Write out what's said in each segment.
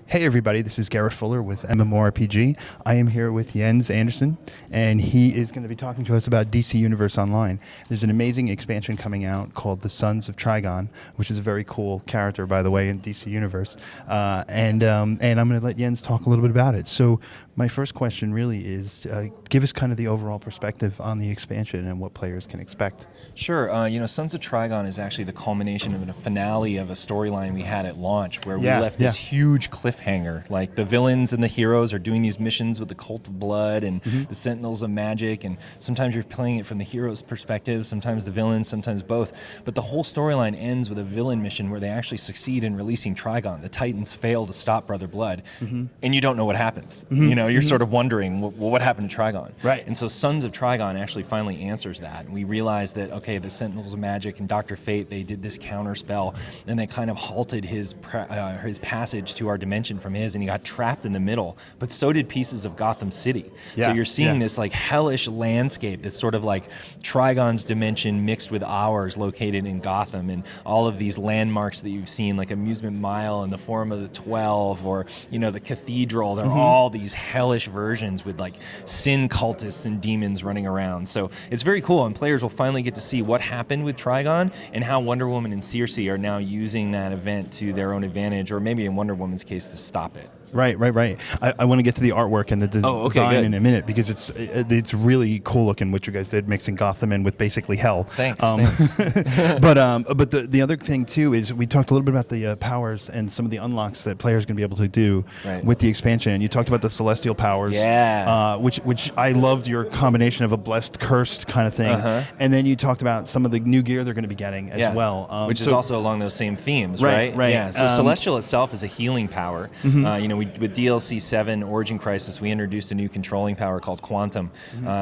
Hey everybody, this is Garrett Fuller with MMORPG. I am here with Jens Andersen, and he is going to be talking to us about DC Universe Online. There's an amazing expansion coming out called the Sons of Trigon, which is a very cool character, by the way, in DC Universe. And I'm going to let Jens talk a little bit about it. So my first question really is, give us kind of the overall perspective on the expansion and what players can expect. Sure. Sons of Trigon is actually the culmination of a finale of a storyline we had at launch where we left this huge cliffhanger. Like the villains and the heroes are doing these missions with the Cult of Blood and the Sentinels of Magic, and sometimes you're playing it from the hero's perspective, sometimes the villains, sometimes both. But the whole storyline ends with a villain mission where they actually succeed in releasing Trigon. The Titans fail to stop Brother Blood, and you don't know what happens. You're sort of wondering, well, what happened to Trigon? Right. And so Sons of Trigon actually finally answers that. And we realized that, okay, the Sentinels of Magic and Dr. Fate, they did this counter spell, and they kind of halted his passage to our dimension from his, and he got trapped in the middle. But so did pieces of Gotham City. So you're seeing this like hellish landscape that's sort of like Trigon's dimension mixed with ours, located in Gotham, and all of these landmarks that you've seen, like Amusement Mile in the form of the 12, or the Cathedral. They're all these hellish versions with like sin cultists and demons running around. So it's very cool, and players will finally get to see what happened with Trigon and how Wonder Woman and Circe are now using that event to their own advantage, or maybe in Wonder Woman's case, to stop it. Right. I want to get to the artwork and the design in a minute, because it's really cool looking what you guys did, mixing Gotham in with basically hell. Thanks. But the other thing too is we talked a little bit about the powers and some of the unlocks that players are going to be able to do with the expansion. You talked about the celestial powers, which I loved your combination of a blessed, cursed kind of thing, and then you talked about some of the new gear they're going to be getting as well, which is also along those same themes, right? Yeah. So celestial itself is a healing power. With DLC 7 Origin Crisis, we introduced a new controlling power called Quantum.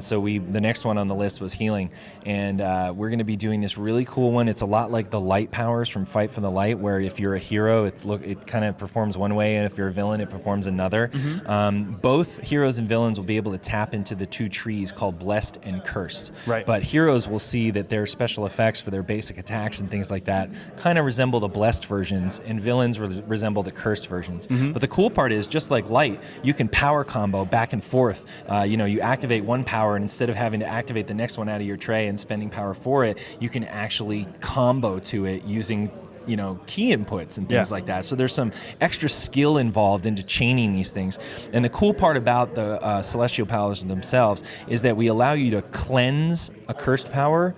So the next one on the list was healing, and we're going to be doing this really cool one. It's a lot like the light powers from Fight for the Light, where if you're a hero, it kind of performs one way, and if you're a villain, it performs another. Both heroes and villains will be able to tap into the two trees called Blessed and Cursed. But heroes will see that their special effects for their basic attacks and things like that kind of resemble the Blessed versions, and villains resemble the Cursed versions. But the cool part is, just like light, you can power combo back and forth. You activate one power, and instead of having to activate the next one out of your tray and spending power for it, you can actually combo to it using key inputs and things like that. So there's some extra skill involved into chaining these things. And the cool part about the celestial powers themselves is that we allow you to cleanse a cursed power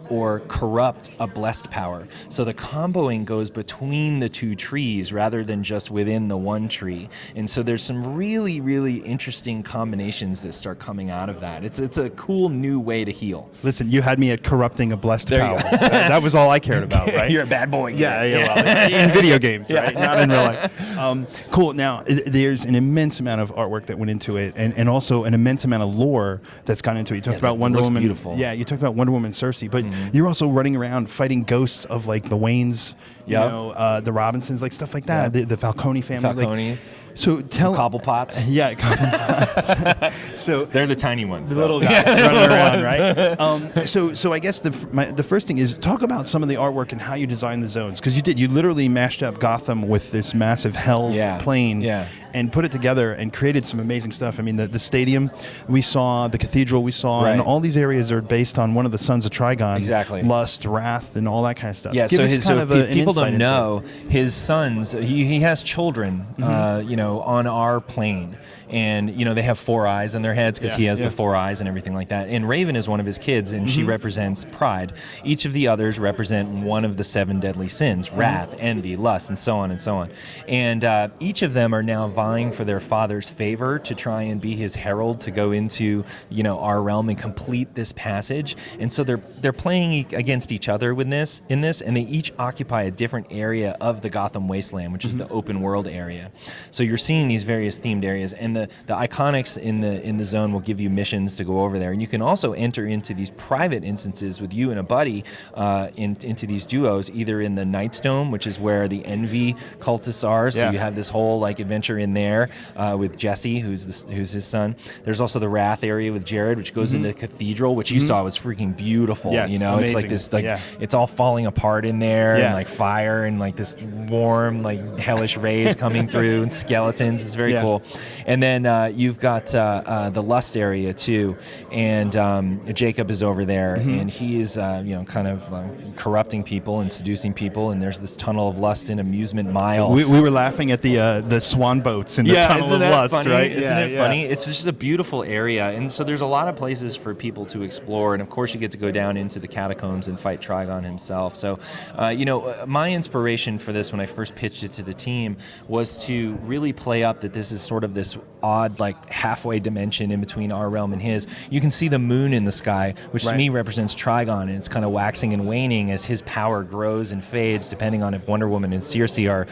or corrupt a blessed power. So the comboing goes between the two trees rather than just within the one tree. And so there's some really, really interesting combinations that start coming out of that. It's a cool new way to heal. Listen, you had me at corrupting a blessed power. That was all I cared about, right? You're a bad boy. Well, in video games, right? Not in real life. Cool. Now, there's an immense amount of artwork that went into it, and also an immense amount of lore that's gone into it. You talked about Wonder Woman. Beautiful. Yeah, you talked about Wonder Woman and Circe, but you're also running around fighting ghosts of like the Waynes, the Robinsons, like stuff like that, the Falcone family. Falcones. So tell Cobblepots. Yeah, Cobblepots. So they're the tiny ones. The little guys running around, right? So I guess the first thing is talk about some of the artwork and how you designed the zones, because you literally mashed up Gotham with this massive hell plane. And put it together and created some amazing stuff. I mean, the stadium we saw, the cathedral we saw, and all these areas are based on one of the Sons of Trigon. Exactly. Lust, Wrath, and all that kind of stuff. Yeah, if people don't know, his sons, he has children, on our plane. And, they have 4 eyes on their heads because he has the 4 eyes and everything like that. And Raven is one of his kids, and she represents pride. Each of the others represent one of the 7 deadly sins: wrath, envy, lust, and so on and so on. And each of them are now vying for their father's favor to try and be his herald to go into, our realm and complete this passage. And so they're playing against each other in this, and they each occupy a different area of the Gotham Wasteland, which is the open world area. So you're seeing these various themed areas, and the iconics in the zone will give you missions to go over there, and you can also enter into these private instances with you and a buddy into these duos, either in the Night's Dome, which is where the Envy cultists are. So you have this whole like adventure in there with Jesse, who's his son. There's also the Wrath area with Jared, which goes into the cathedral, which you saw was freaking beautiful. Yes, you know, amazing. it's like this, like it's all falling apart in there, and like fire and like this warm, like hellish rays coming through, and skeletons. It's very cool. And then you've got the Lust area too, and Jacob is over there, and he is kind of corrupting people and seducing people. And there's this tunnel of lust in Amusement Mile. We were laughing at the swan boats in the tunnel of lust, funny? right? Isn't it funny? It's just a beautiful area, and so there's a lot of places for people to explore. And of course, you get to go down into the catacombs and fight Trigon himself. So, my inspiration for this when I first pitched it to the team was to really play up that this is sort of this odd, like halfway dimension in between our realm and his. You can see the moon in the sky, which to me represents Trigon, and it's kind of waxing and waning as his power grows and fades, depending on if Wonder Woman and Circe are,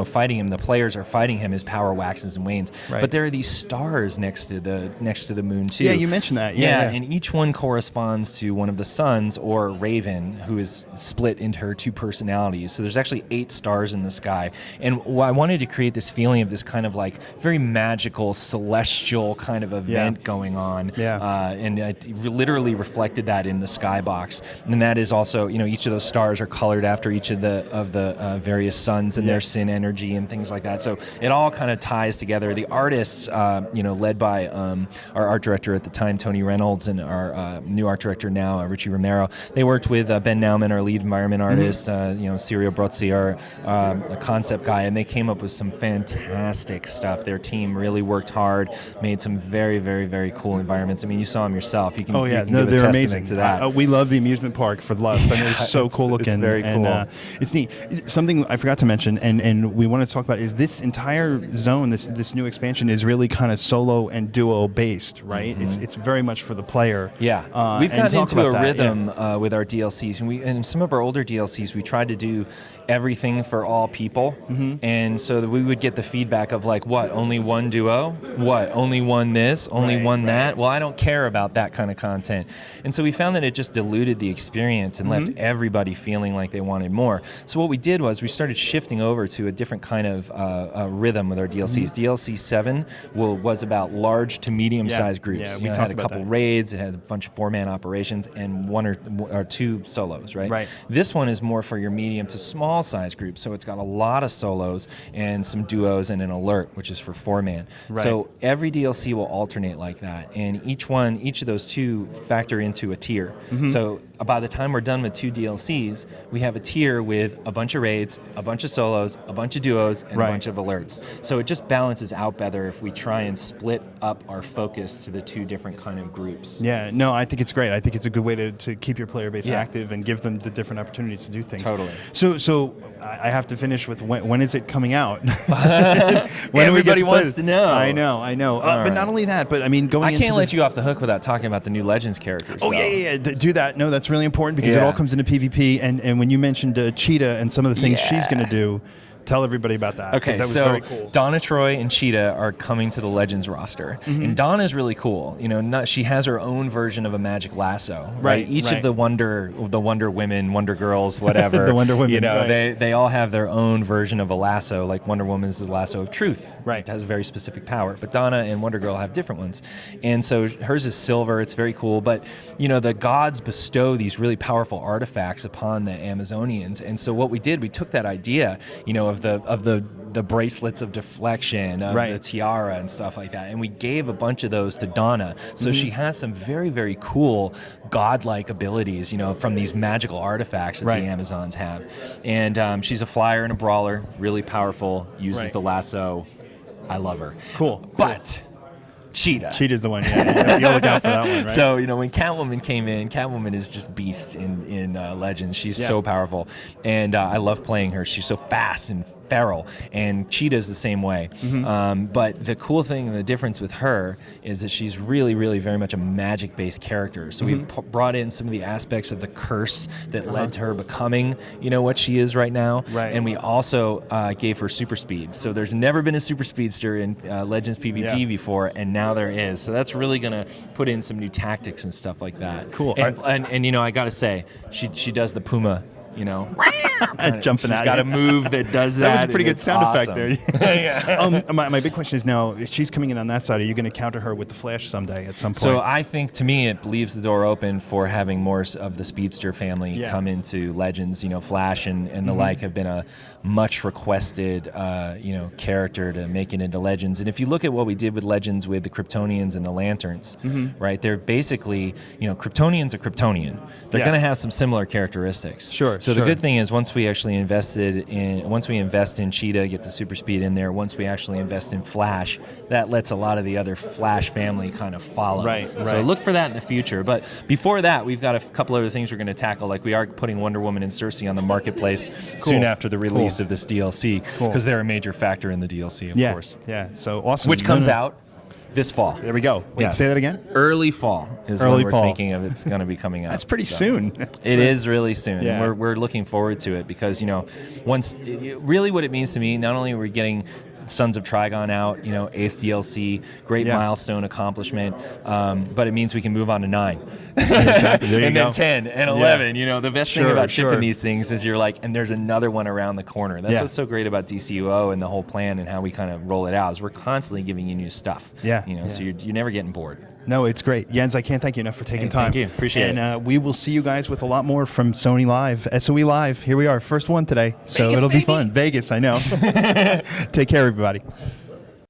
fighting him. The players are fighting him. His power waxes and wanes. But there are these stars next to the moon too. Yeah, you mentioned that. Yeah, and each one corresponds to one of the suns or Raven, who is split into her two personalities. So there's actually 8 stars in the sky, and I wanted to create this feeling of this kind of like very magical, celestial kind of event going on. And I literally reflected that in the skybox. And that is also, each of those stars are colored after each of the various suns and their sin energy and things like that. So it all kind of ties together. The artists, led by our art director at the time, Tony Reynolds, and our new art director now, Richie Romero, they worked with Ben Nauman, our lead environment artist, Sirio Brozzi, our concept guy, and they came up with some fantastic stuff. Their team really worked hard, made some very, very, very cool environments. I mean, you saw them yourself. You can, they're amazing. To that. We love the amusement park for Lust. I mean, it's so cool looking. It's very cool. And it's neat. Something I forgot to mention, and we want to talk about, is this entire zone, this new expansion is really kind of solo and duo based, right? It's very much for the player. Yeah, we've gotten into a rhythm with our DLCs, and in some of our older DLCs, we tried to do everything for all people, and so that we would get the feedback of like, what, only one duo? What, only one this? Only one that? Well, I don't care about that kind of content. And so we found that it just diluted the experience and left everybody feeling like they wanted more. So what we did was we started shifting over to a different kind of rhythm with our DLCs. DLC 7 was about large to medium-sized groups. We it talked had a couple raids, it had a bunch of 4-man operations, and 1 or 2 solos, right? This one is more for your medium to small size groups, so it's got a lot of solos and some duos and an alert, which is for 4-man. So every DLC will alternate like that, and each of those 2 factor into a tier. So by the time we're done with 2 DLCs, we have a tier with a bunch of raids, a bunch of solos, a bunch of duos, and a bunch of alerts. So it just balances out better if we try and split up our focus to the 2 different kind of groups. Yeah, no, I think it's great. I think it's a good way to keep your player base active and give them the different opportunities to do things. Totally. So I have to finish with when is it coming out? Everybody wants to know. I know. But not only that, but I mean, I can't let you off the hook without talking about the new Legends characters. Oh, yeah. Do that. No, that's really important because it all comes into PvP. And when you mentioned Cheetah and some of the things she's going to do, tell everybody about that. Okay, that was so very cool. Donna Troy and Cheetah are coming to the Legends roster, and Donna's really cool. She has her own version of a magic lasso. Right. Each of the Wonder Women, Wonder Girls, whatever. The Wonder Women. They all have their own version of a lasso. Like Wonder Woman's the lasso of truth. Right. It has a very specific power. But Donna and Wonder Girl have different ones, and so hers is silver. It's very cool. But the gods bestow these really powerful artifacts upon the Amazonians, and so what we did, we took that idea, of the bracelets of deflection, of the tiara and stuff like that, and we gave a bunch of those to Donna. So she has some very, very cool godlike abilities, from these magical artifacts that the Amazons have. And she's a flyer and a brawler, really powerful, uses the lasso. I love her. Cool. But Cheetah's the one. Yeah, you'll look out for that one. Right? So when Catwoman came in, Catwoman is just beast in Legends. She's so powerful, and I love playing her. She's so fast and feral, and Cheetah's the same way. But the cool thing and the difference with her is that she's really, really very much a magic-based character. So we've brought in some of the aspects of the curse that led to her becoming, what she is right now. Right. And we also gave her super speed. So there's never been a super speedster in Legends PvP before, and now there is. So that's really going to put in some new tactics and stuff like that. Cool. And I got to say, she does the Puma. Jumping She's at got you. a move that does that. That was a pretty good sound awesome. effect there. My big question is now, if she's coming in on that side, are you going to counter her with the Flash someday at some point? So I think, to me, it leaves the door open for having more of the Speedster family come into Legends. Flash and the like have been a much requested character to make it into Legends. And if you look at what we did with Legends with the Kryptonians and the Lanterns, right, they're basically, Kryptonian's a Kryptonian. They're going to have some similar characteristics. Sure. So the good thing is, once we invest in Cheetah, get the super speed in there, once we actually invest in Flash, that lets a lot of the other Flash family kind of follow. Right. So look for that in the future. But before that, we've got a couple other things we're going to tackle. Like, we are putting Wonder Woman and Cersei on the marketplace soon after the release of this DLC, because they're a major factor in the DLC, of course. Yeah. So awesome. Which comes out this fall. There we go. Wait, say that again? Early fall is when we're thinking of it's going to be coming out. That's pretty soon. It is really soon. Yeah. And we're looking forward to it because, really what it means to me, not only are we getting Sons of Trigon out, 8th DLC, great milestone accomplishment, but it means we can move on to 9. Exactly. And then 10 and 11. The best thing about shipping these things is you're like, and there's another one around the corner. That's what's so great about DCUO and the whole plan and how we kind of roll it out, is we're constantly giving you new stuff. So you're never getting bored. No, it's great. Jens, I can't thank you enough for taking time. Thank you. Appreciate it. And we will see you guys with a lot more from Sony Live, SOE Live. Here we are, first one today. So Vegas, it'll baby. be fun. Vegas, I know. Take care, everybody.